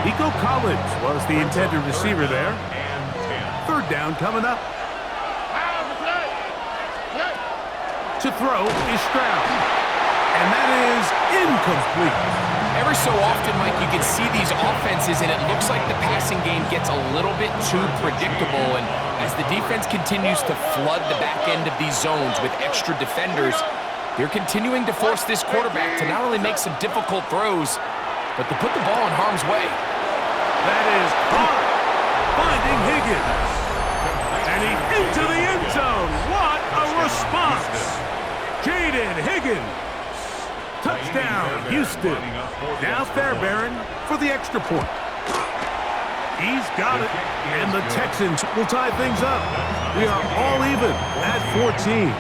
Nico Collins was the intended receiver there. Third down coming up. To throw is Stroud. And that is incomplete. Every so often, Mike, you can see these offenses, and it looks like the passing game gets a little bit too predictable. And as the defense continues to flood the back end of these zones with extra defenders, they're continuing to force this quarterback to not only make some difficult throws, but to put the ball in harm's way. That is caught, finding Higgins. And he's into the end zone. What a response. Jaden Higgins. Touchdown, Houston. Now Fairbairn for the extra point. He's got it, and the Texans will tie things up. We are all even at 14.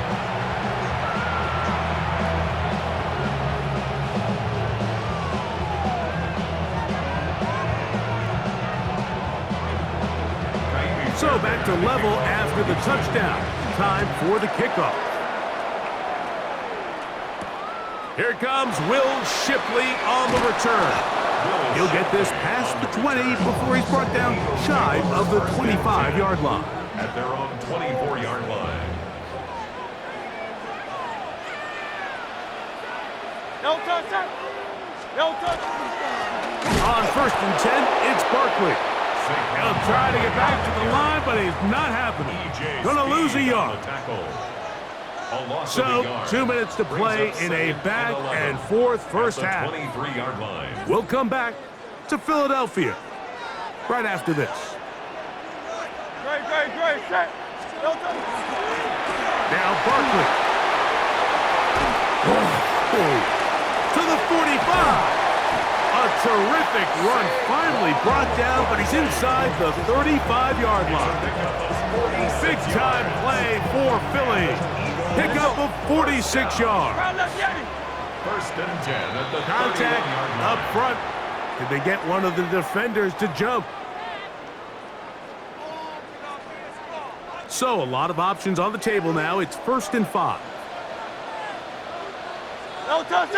So back to level after the touchdown. Time for the kickoff. Here comes Will Shipley on the return. He'll get this past the 20 before he's brought down shy of the 25-yard line. At their own 24-yard line. No touch. No touch. On 1st and 10, it's Barkley. He'll try to get back to the line, but it's not happening. Gonna lose a yard. So, 2 minutes to play in a back and forth first half. We'll come back to Philadelphia right after this. Great. Set. No touch. Now Barkley. To the 45. A terrific run finally brought down, but he's inside the 35-yard line. Big-time play for Philly. Pick up of 46 yards. First and 10 at the Contact up front. Did they get one of the defenders to jump? So a lot of options on the table now. It's 1st and 5. No touch.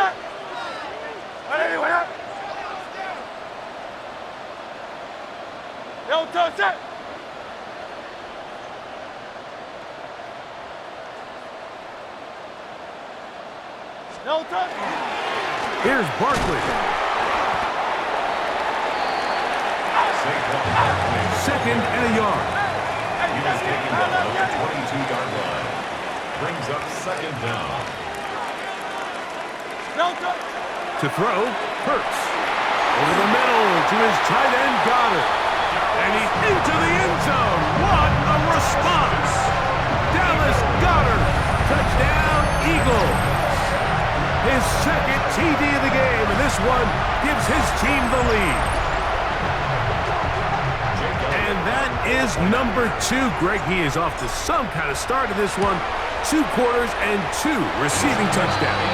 No touch. No touch. Here's Barkley. Second and a yard. He was taken down at the 22-yard line. Brings up second down. No touch. To throw, Hurts. Over the middle to his tight end, Goddard. And he's into the end zone. What a response. Dallas Goddard. Touchdown, Eagles. His second TD of the game, and this one gives his team the lead. And that is number 2. Greg, he is off to some kind of start in this one. 2 quarters and 2 receiving touchdowns.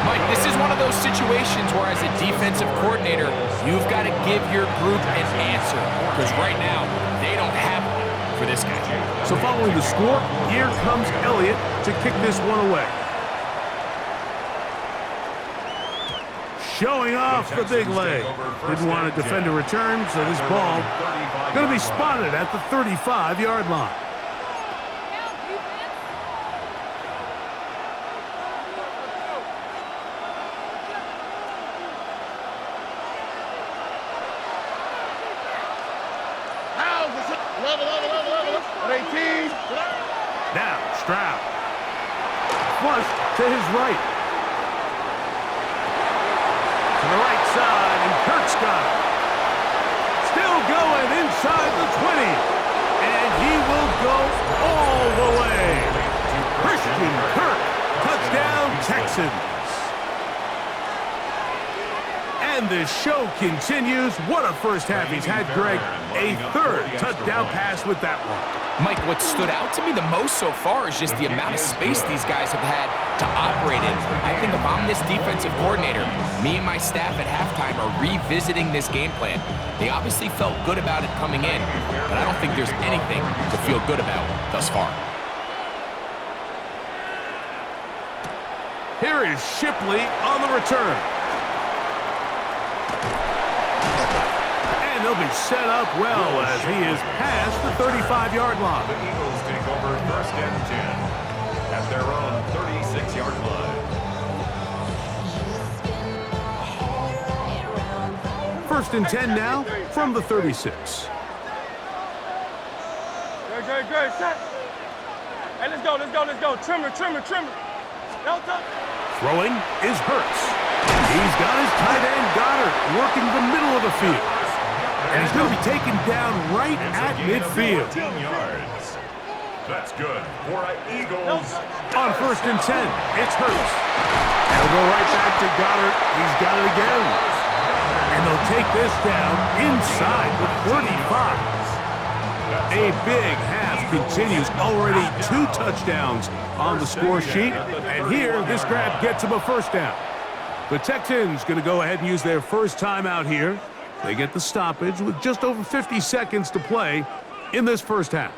Mike, this is one of those situations where as a defensive coordinator, you've got to give your group an answer. Because right now, they don't have one for this guy. So following the score, here comes Elliott to kick this one away. Showing off the big leg. Didn't want to defend a return, so this ball going to be spotted at the 35-yard line. Level. 18. Now Stroud. Flush to his right. To the right side, and Kirk's got it. Still going inside the 20. And he will go all the way. Christian Kirk, touchdown Texans. And the show continues. What a first half he's had, Greg. A 3rd touchdown pass with that one. Mike, what stood out to me the most so far is just the amount of space these guys have had to operate in. I think if I'm this defensive coordinator, me and my staff at halftime are revisiting this game plan. They obviously felt good about it coming in, but I don't think there's anything to feel good about thus far. Here is Shipley on the return. And they'll be set up well as he is past the 35-yard line. The Eagles take over 1st and 10 at their own 36-yard line. 1st and 10 now from the 36. Good. Set. Hey, let's go. Trimmer. No touch. Throwing is Hurts. He's got his tight end Goddard working the middle of the field. And he's going to be taken down right at midfield. 14 yards. That's good for Eagles. On 1st and 10, it's Hurts. And he'll go right back to Goddard. He's got it again. And they'll take this down inside the 35. A big half continues. Already 2 touchdowns on the score sheet. And here, this grab gets him a 1st down. The Texans going to go ahead and use their first timeout here. They get the stoppage with just over 50 seconds to play in this first half.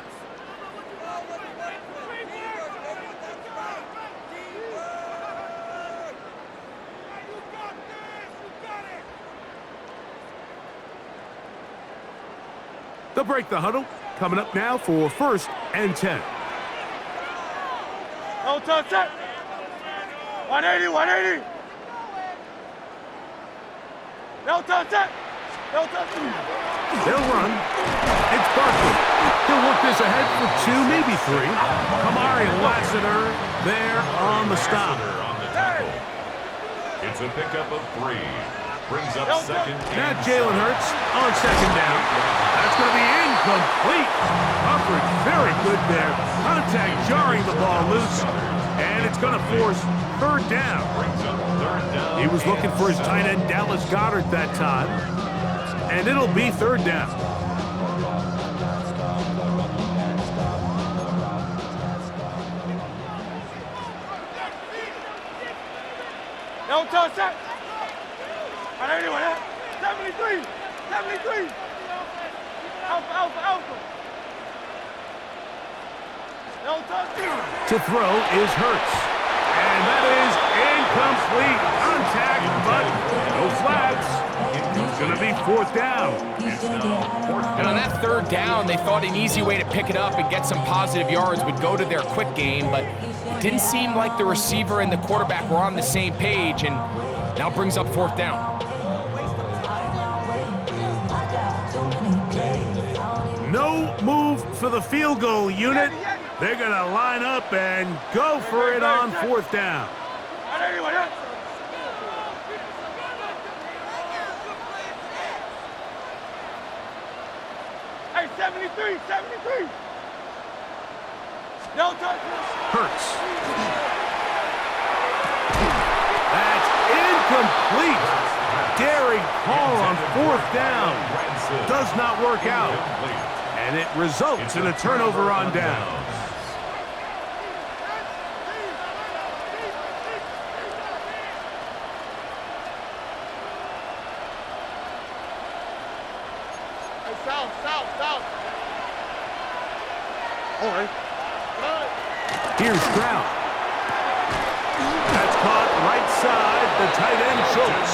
They'll break the huddle. Coming up now for 1st and 10. No touch. Set. 180. No touch. Set. No touch. They'll run. It's Barkley. He'll work this ahead for 2, maybe 3. Kamari Lassiter there on the stop. On the tackle. It's a pickup of 3. Brings up 2nd. Now Jalen Hurts on 2nd down. That's going to be incomplete. Coverage very good there. Contact jarring the ball loose. And it's going to force 3rd down. Brings up 3rd down. He was looking for his tight end Dallas Goedert that time. And it'll be 3rd down. No touch. Set. 73. Alpha. No touch. To throw is Hurts. And that is incomplete. Contact, but no flags. It's going to be 4th down. And on that 3rd down, they thought an easy way to pick it up and get some positive yards would go to their quick game, but it didn't seem like the receiver and the quarterback were on the same page, and now brings up 4th down. No move for the field goal unit. They're going to line up and go for it on 4th down. Hey, 73. No touch. Hurts. That's incomplete. Daring call on 4th down. Does not work out. And it results in a turnover on downs. South. All right. Here's Stroud. That's caught right side, the tight end Schultz.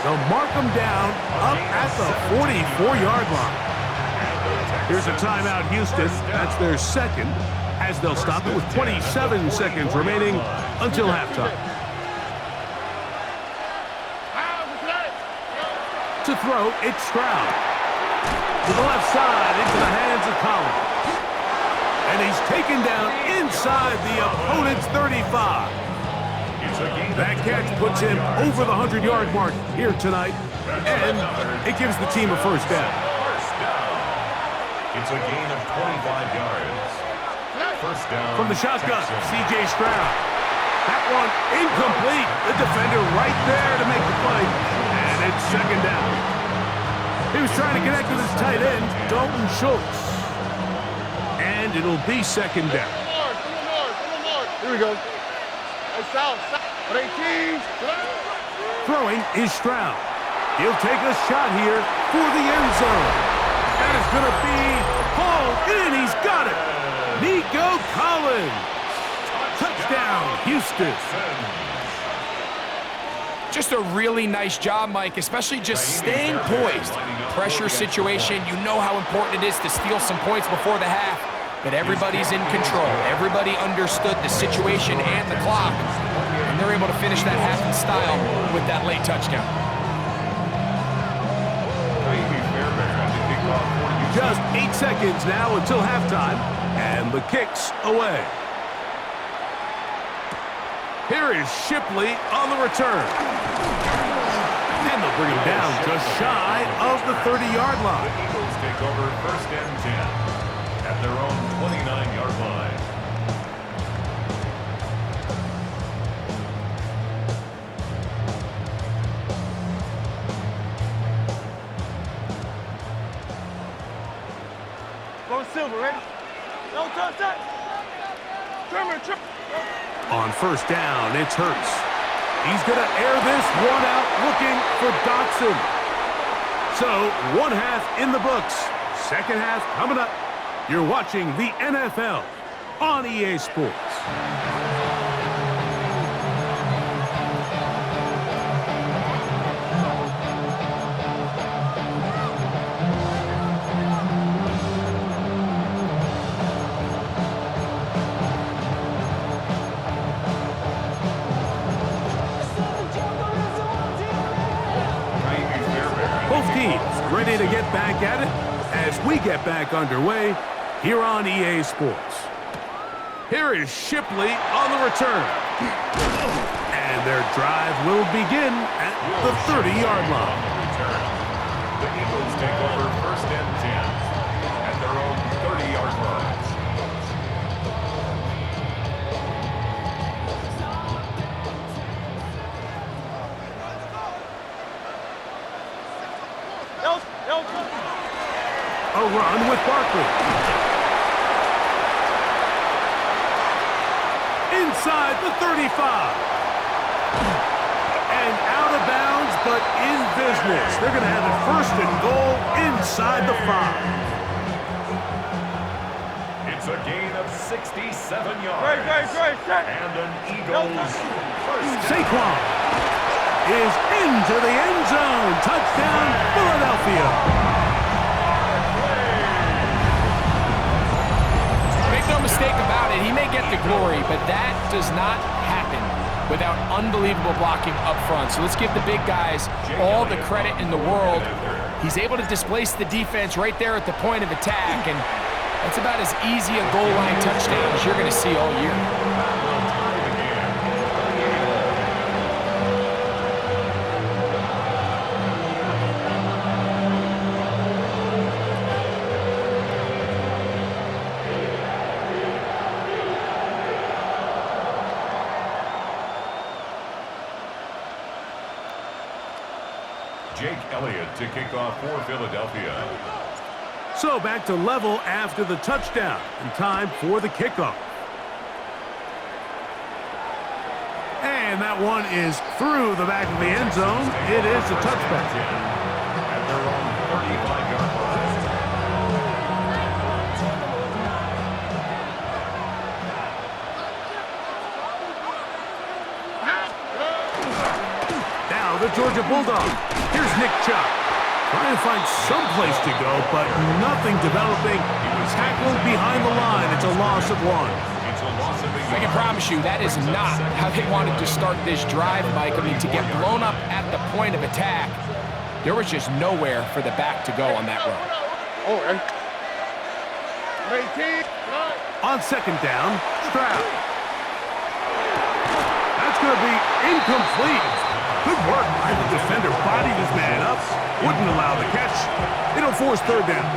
They'll mark him down up at the 44-yard line. Here's a timeout, Houston. That's their 2nd, as they'll stop it with 27 seconds remaining until halftime. To throw, it's Stroud. To the left side, into the hands of Collins. And he's taken down inside the opponent's 35. That catch puts him over the 100-yard mark here tonight, and it gives the team a 1st down. It's a gain of 25 yards. 1st down. From the shotgun, C.J. Stroud. That one incomplete. The defender right there to make the play, and it's 2nd down. He was trying to connect with his tight end, Dalton Schultz. And it'll be 2nd down. Here we go. Hey, south. 18. Throwing is Stroud. He'll take a shot here for the end zone. That is going to be hauled in. He's got it. Nico Collins. Touchdown, Houston. Just a really nice job, Mike, especially just staying poised, pressure situation. You know how important it is to steal some points before the half. But everybody's in control. Everybody understood the situation and the clock. And they're able to finish that half in style with that late touchdown. Just 8 seconds now until halftime. And the kick's away. Here is Shipley on the return. And they'll bring him down just shy of the 30-yard line. The Eagles take over 1st and 10 at their own 29-yard line. Go Silver, ready? No touch that. Trimmer. On 1st down, it's Hurts. He's going to air this one out looking for Dotson. So, 1 half in the books. 2nd half coming up. You're watching the NFL on EA Sports. Both teams ready to get back at it as we get back underway here on EA Sports. Here is Shipley on the return. And their drive will begin at the 30-yard line. The Eagles take over 1st and 10 at their own 30-yard line. A run with Barkley. Inside the 35. And out of bounds, but in business. They're going to have it 1st and goal inside the 5. It's a gain of 67 yards. Great. And an Eagles first down. Saquon is into the end zone. Touchdown, Philadelphia. No mistake about it, he may get the glory, but that does not happen without unbelievable blocking up front. So let's give the big guys all the credit in the world. He's able to displace the defense right there at the point of attack, and that's about as easy a goal line touchdown as you're going to see all year. Jake Elliott to kick off for Philadelphia. So back to level after the touchdown, and time for the kickoff. And that one is through the back of the end zone. It is a touchback. At their own 35-yard line. Now the Georgia Bulldogs. Here's Nick Chubb. Trying to find some place to go, but nothing developing. He was tackled behind the line. It's a loss of 1. It's a loss of 8. I can promise you that is not how they wanted to start this drive, Mike. I mean, to get blown up at the point of attack, there was just nowhere for the back to go on that run. On 2nd down, Stroud. That's going to be incomplete. Good work by the defender. Bodied his man up. Wouldn't allow the catch. It'll force 3rd down.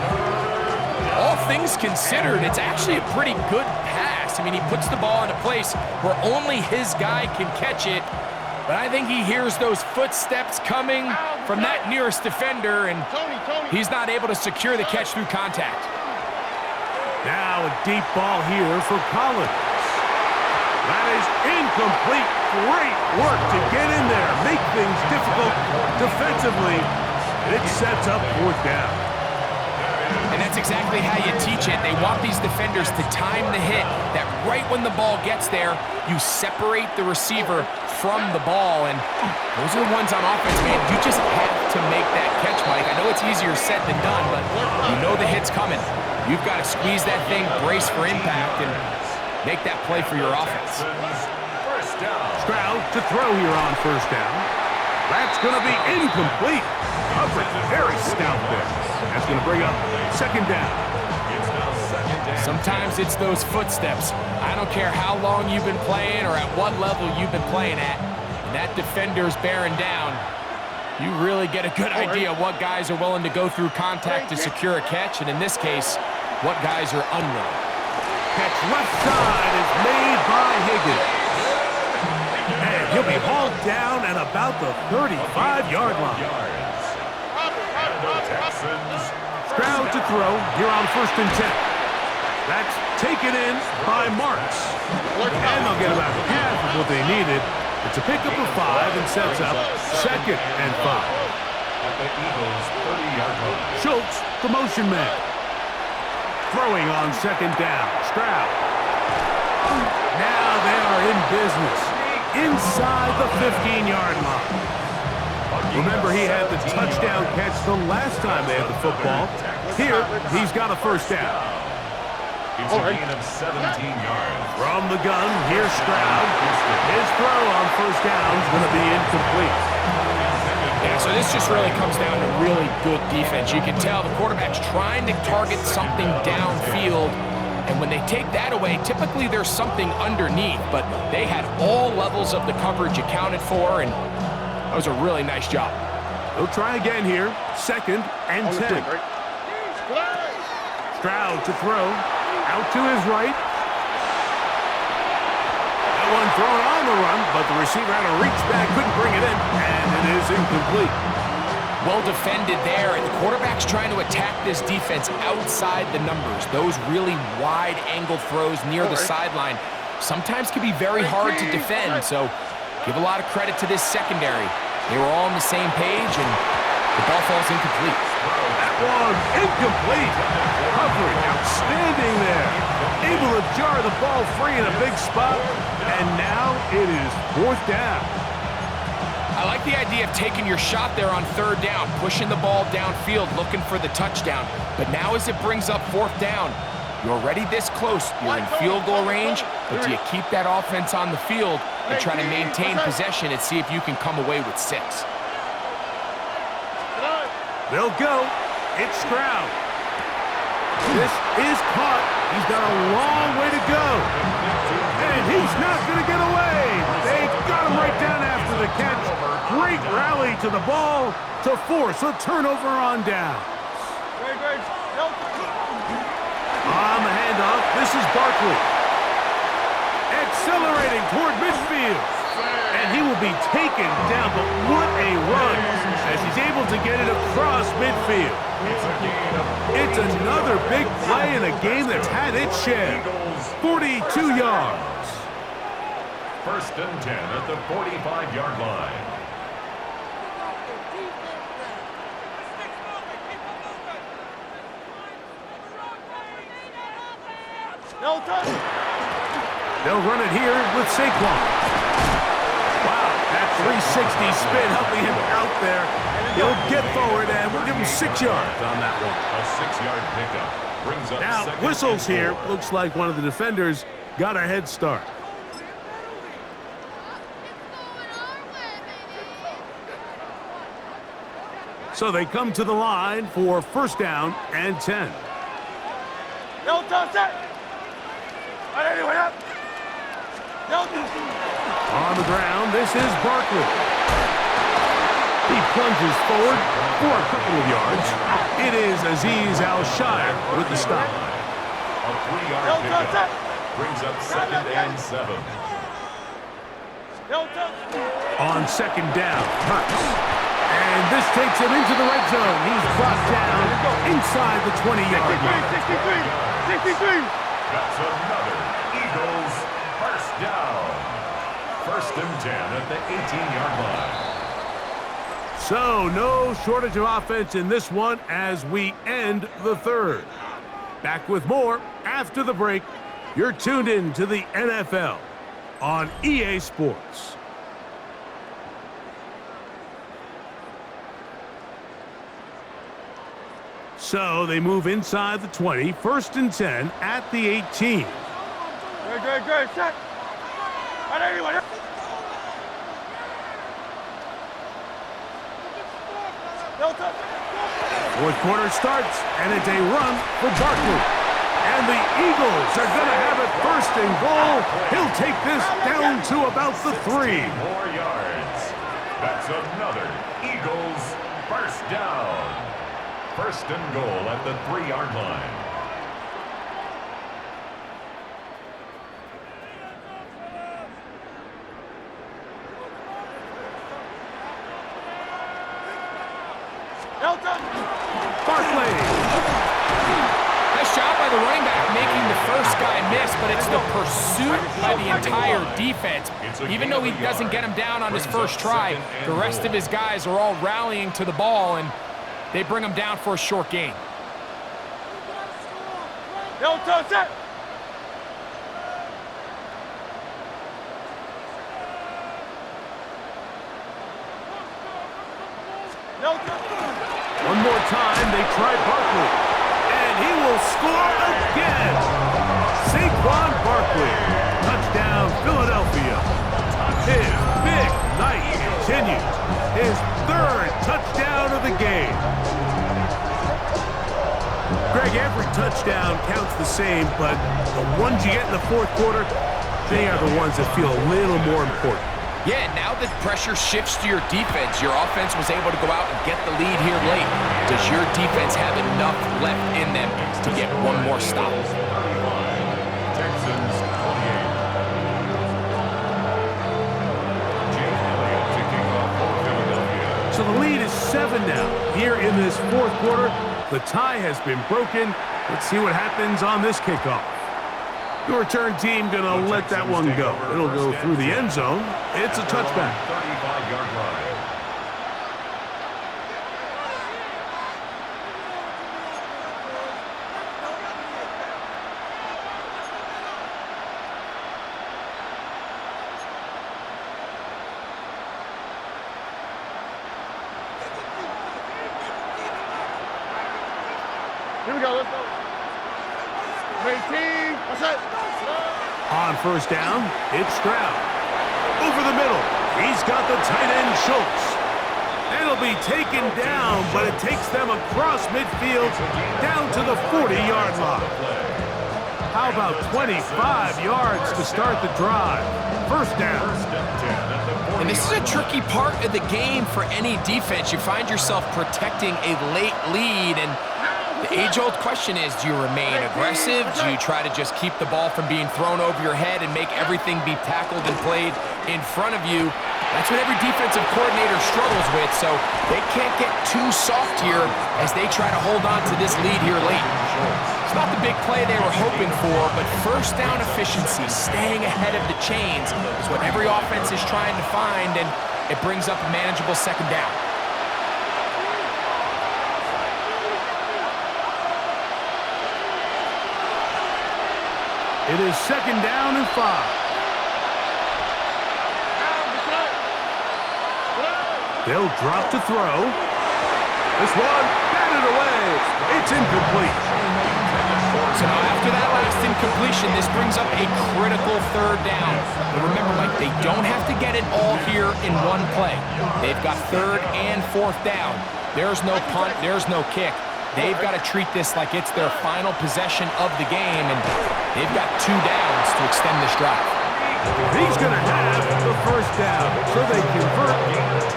All things considered, it's actually a pretty good pass. I mean, he puts the ball in a place where only his guy can catch it. But I think he hears those footsteps coming from that nearest defender, and he's not able to secure the catch through contact. Now a deep ball here for Collins. That is incomplete. Great work to get in there. Make things difficult defensively. It sets up 4th down. And that's exactly how you teach it. They want these defenders to time the hit, that right when the ball gets there, you separate the receiver from the ball. And those are the ones on offense, man. You just have to make that catch, Mike. I know it's easier said than done, but you know the hit's coming. You've got to squeeze that thing, brace for impact, and make that play for your offense. Stroud to throw here on first down. That's going to be incomplete. Coverage very stout there. That's going to bring up second down. Sometimes it's those footsteps. I don't care how long you've been playing or at what level you've been playing at. When that defender's bearing down, you really get a good idea what guys are willing to go through contact to secure a catch, and in this case, what guys are unwilling. Catch left side is made by Higgins. And he'll be hauled down at about the 35-yard line. Stroud to throw here on 1st and 10. That's taken in by Marks. And they'll get about half of what they needed. It's a pickup of 5 and sets up 2nd and 5. At the Eagles' 30-yard line. Schultz, the motion man. Throwing on 2nd down. Stroud. Now they are in business. Inside the 15-yard line. Remember, he had the touchdown catch the last time they had the football. Here, he's got a first down. It's a gain of 17 yards. From the gun, here's Stroud. His throw on first down is going to be incomplete. Yeah, so this just really comes down to really good defense. You can tell the quarterback's trying to target something downfield, and when they take that away, typically there's something underneath, but they had all levels of the coverage accounted for, and that was a really nice job. They'll try again here, 2nd and 10. Stroud to throw, out to his right. That one thrown on the run, but the receiver had to reach back, couldn't bring it in, and it is incomplete. Well defended there, and the quarterback's trying to attack this defense outside the numbers. Those really wide angle throws near the sideline sometimes can be very hard to defend, so give a lot of credit to this secondary. They were all on the same page, and the ball falls incomplete. That one incomplete. Coverage outstanding there. Able to jar the ball free in a big spot, and now it is 4th down. I like the idea of taking your shot there on 3rd down, pushing the ball downfield, looking for the touchdown. But now as it brings up 4th down, you're already this close. You're in field goal range, but do you keep that offense on the field and try to maintain possession and see if you can come away with 6? They'll go. It's Stroud. This is caught. He's got a long way to go. And he's not going to get away. They got him right down after the catch. Great rally to the ball to force a turnover on down. On the handoff, this is Barkley. Accelerating toward midfield. And he will be taken down, but what a run as he's able to get it across midfield. It's another big play in a game that's had its share. 42 yards. 1st and 10 at the 45-yard line. They'll run it here with Saquon. Wow, that 360 spin helping him out there. He'll get forward, and we'll give him 6 yards on that one. A 6-yard pickup brings up Now, whistles here. Looks like one of the defenders got a head start. So they come to the line for 1st down and 10. On the ground, this is Barkley. He plunges forward for a couple of yards. It is Azeez Al-Shire with the stop. A 3-yard pickup brings up 2nd and 7. On 2nd down, Hurts. And this takes him into the red zone. He's brought down inside the 20-yard line. 63. That's another Eagles first down. 1st and 10 at the 18-yard line. So, no shortage of offense in this one as we end the third. Back with more after the break. You're tuned in to the NFL on EA Sports. So they move inside the 20, 1st and 10 at the 18. Good. Set. Fourth quarter starts, and it's a run for Barkley. And the Eagles are going to have it 1st and goal. He'll take this down to about the 3. More yards. That's another Eagles first down. 1st and goal at the 3-yard line. Barkley. Nice job by the running back making the first guy miss, but it's the pursuit by the entire defense. Even though he doesn't get him down on his first try, the rest of his guys are all rallying to the ball, and they bring him down for a short gain. Set. One more time, they try Barkley. And he will score again. Saquon Barkley. Touchdown, Philadelphia. His big night continues. His 3rd touchdown of the game. Greg, every touchdown counts the same, but the ones you get in the 4th quarter, they are the ones that feel a little more important. Yeah, now that pressure shifts to your defense, your offense was able to go out and get the lead here late. Does your defense have enough left in them to get one more stop? Texans 28. Jake Elliott kicking off for Philadelphia. So the lead is 7 now. Here in this 4th quarter, the tie has been broken. Let's see what happens on this kickoff. The return team going to let that one go. It'll go through the end zone. It's a touchback. 35-yard line. Here we go. Let's go. 18. What's that? On 1st down, it's Stroud. Over the middle, he's got the tight end Schultz. It'll be taken down, but it takes them across midfield down to the 40-yard line. How about 25 yards to start the drive? 1st down. And this is a tricky part of the game for any defense. You find yourself protecting a late lead, and the age-old question is, do you remain aggressive? Do you try to just keep the ball from being thrown over your head and make everything be tackled and played in front of you? That's what every defensive coordinator struggles with, so they can't get too soft here as they try to hold on to this lead here late. It's not the big play they were hoping for, but 1st down efficiency, staying ahead of the chains, is what every offense is trying to find, and it brings up a manageable 2nd down. It is 2nd down and 5. They'll drop to throw. This one, batted away. It's incomplete. So now after that last incompletion, this brings up a critical 3rd down. But remember, Mike, they don't have to get it all here in one play. They've got 3rd and 4th down. There's no punt, there's no kick. They've got to treat this like it's their final possession of the game, and they've got 2 downs to extend this drive. He's going to have the 1st down, so they convert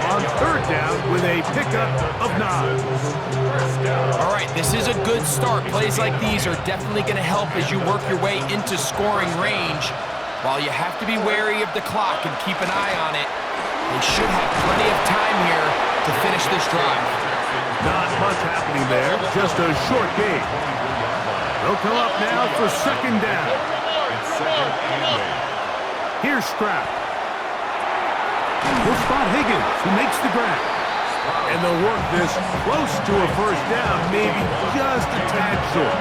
on 3rd down with a pickup of 9. All right, this is a good start. Plays like these are definitely going to help as you work your way into scoring range. While you have to be wary of the clock and keep an eye on it, they should have plenty of time here to finish this drive. Not much happening there, just a short game. They'll come up now for 2nd down. It's 2nd and 8. Here's Stroud. He'll spot Higgins, who makes the grab. And they'll work this close to a first down, maybe just a tad short.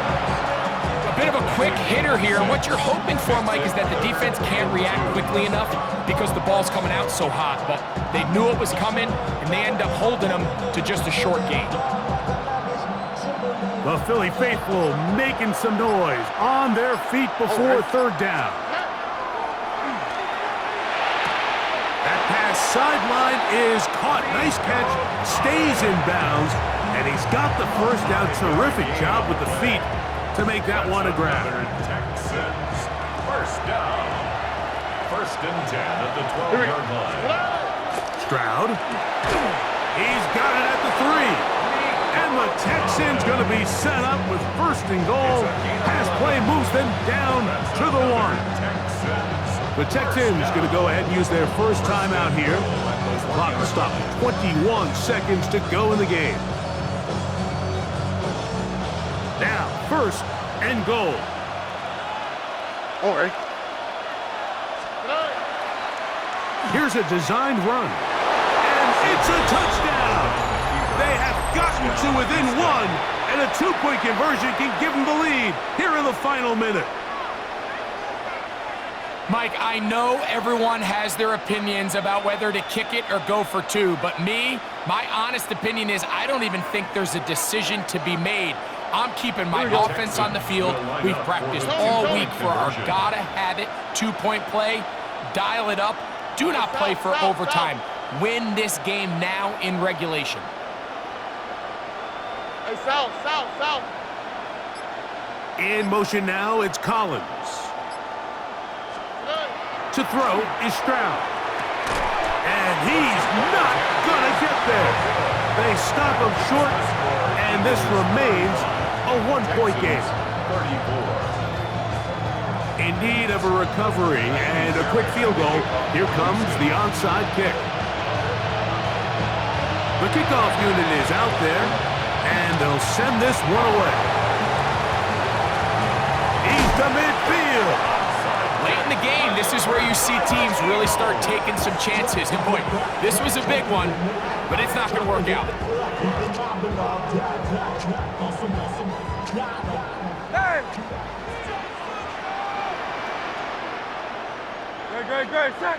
A bit of a quick hitter here. What you're hoping for, Mike, is that the defense can't react quickly enough because the ball's coming out so hot. But they knew it was coming, and they end up holding them to just a short gain. The Philly faithful making some noise on their feet before third down. That pass sideline is caught. Nice catch. Stays in bounds. And he's got the first down. Terrific job with the feet to make that one a grab. Texans, first down. First and 10 at the 12-yard line. Stroud. He's got it at the 3. And the Texans going to be set up with first and goal. Pass play moves them down to the 1. The Texans going to go ahead and use their first timeout here. Clock will stop. 21 seconds to go in the game. Now, first and goal. All right. Here's a designed run. And it's a touchdown. They have gotten to within 1, and a 2-point conversion can give them the lead here in the final minute. Mike, I know everyone has their opinions about whether to kick it or go for 2, but my honest opinion is I don't even think there's a decision to be made. I'm keeping my offense on the field. We've practiced all week for our gotta-have-it 2-point play. Dial it up. Do not play for overtime. Win this game now in regulation. Hey, south. In motion now, it's Collins. To throw is Stroud. And he's not gonna get there. They stop him short, and this remains a 1-point game. 34. In need of a recovery and a quick field goal, here comes the onside kick. The kickoff unit is out there, and they'll send this one away. He's to midfield. Late in the game, this is where you see teams really start taking some chances. And boy, this was a big one, but it's not going to work out. Good. Set.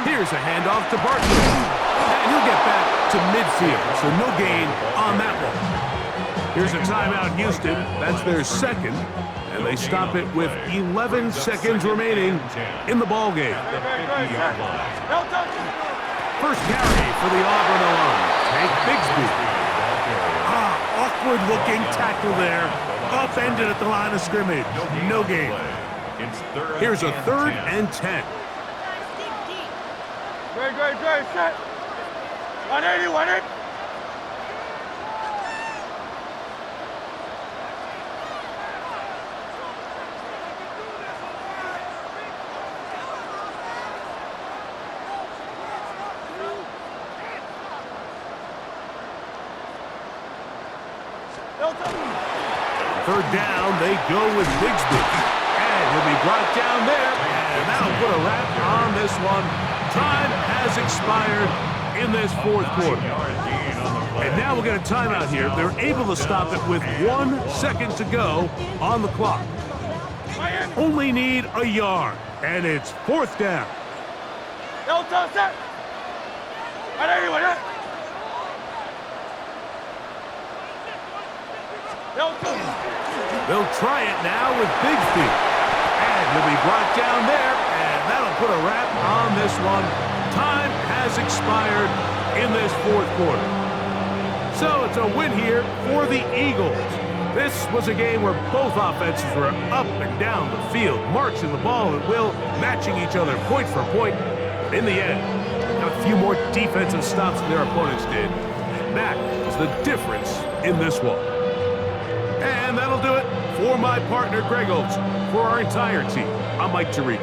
Here's a handoff to Barton. And he'll get back to midfield, so no gain on that one. Here's a timeout, Houston. That's their second, and they stop it with 11 seconds remaining in the ball game. First carry for the Auburn alum, Tank Bigsby. Awkward-looking tackle there. Upended at the line of scrimmage. No gain. Here's a 3rd and 10. Good. Set. 180. Third down, they go with Bigsby. And he'll be brought down there, and that'll put a wrap on this one. Time has expired in this 4th quarter. And now we'll get a timeout here. They're able to stop it with 1 second to go on the clock. Only need a yard, and it's 4th down. Set. 180. They'll try it now with Bigsby. And he'll be brought down there, and that'll put a wrap on this one. Time has expired in this 4th quarter. So it's a win here for the Eagles. This was a game where both offenses were up and down the field, marching the ball at will, matching each other point for point. In the end, got a few more defensive stops than their opponents did. That was the difference in this one. And that'll do it for my partner, Greg Olson. For our entire team, I'm Mike Tirico.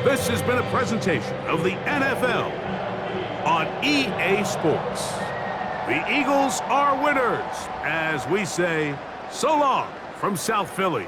This has been a presentation of the NFL on EA Sports. The Eagles are winners, as we say, so long from South Philly.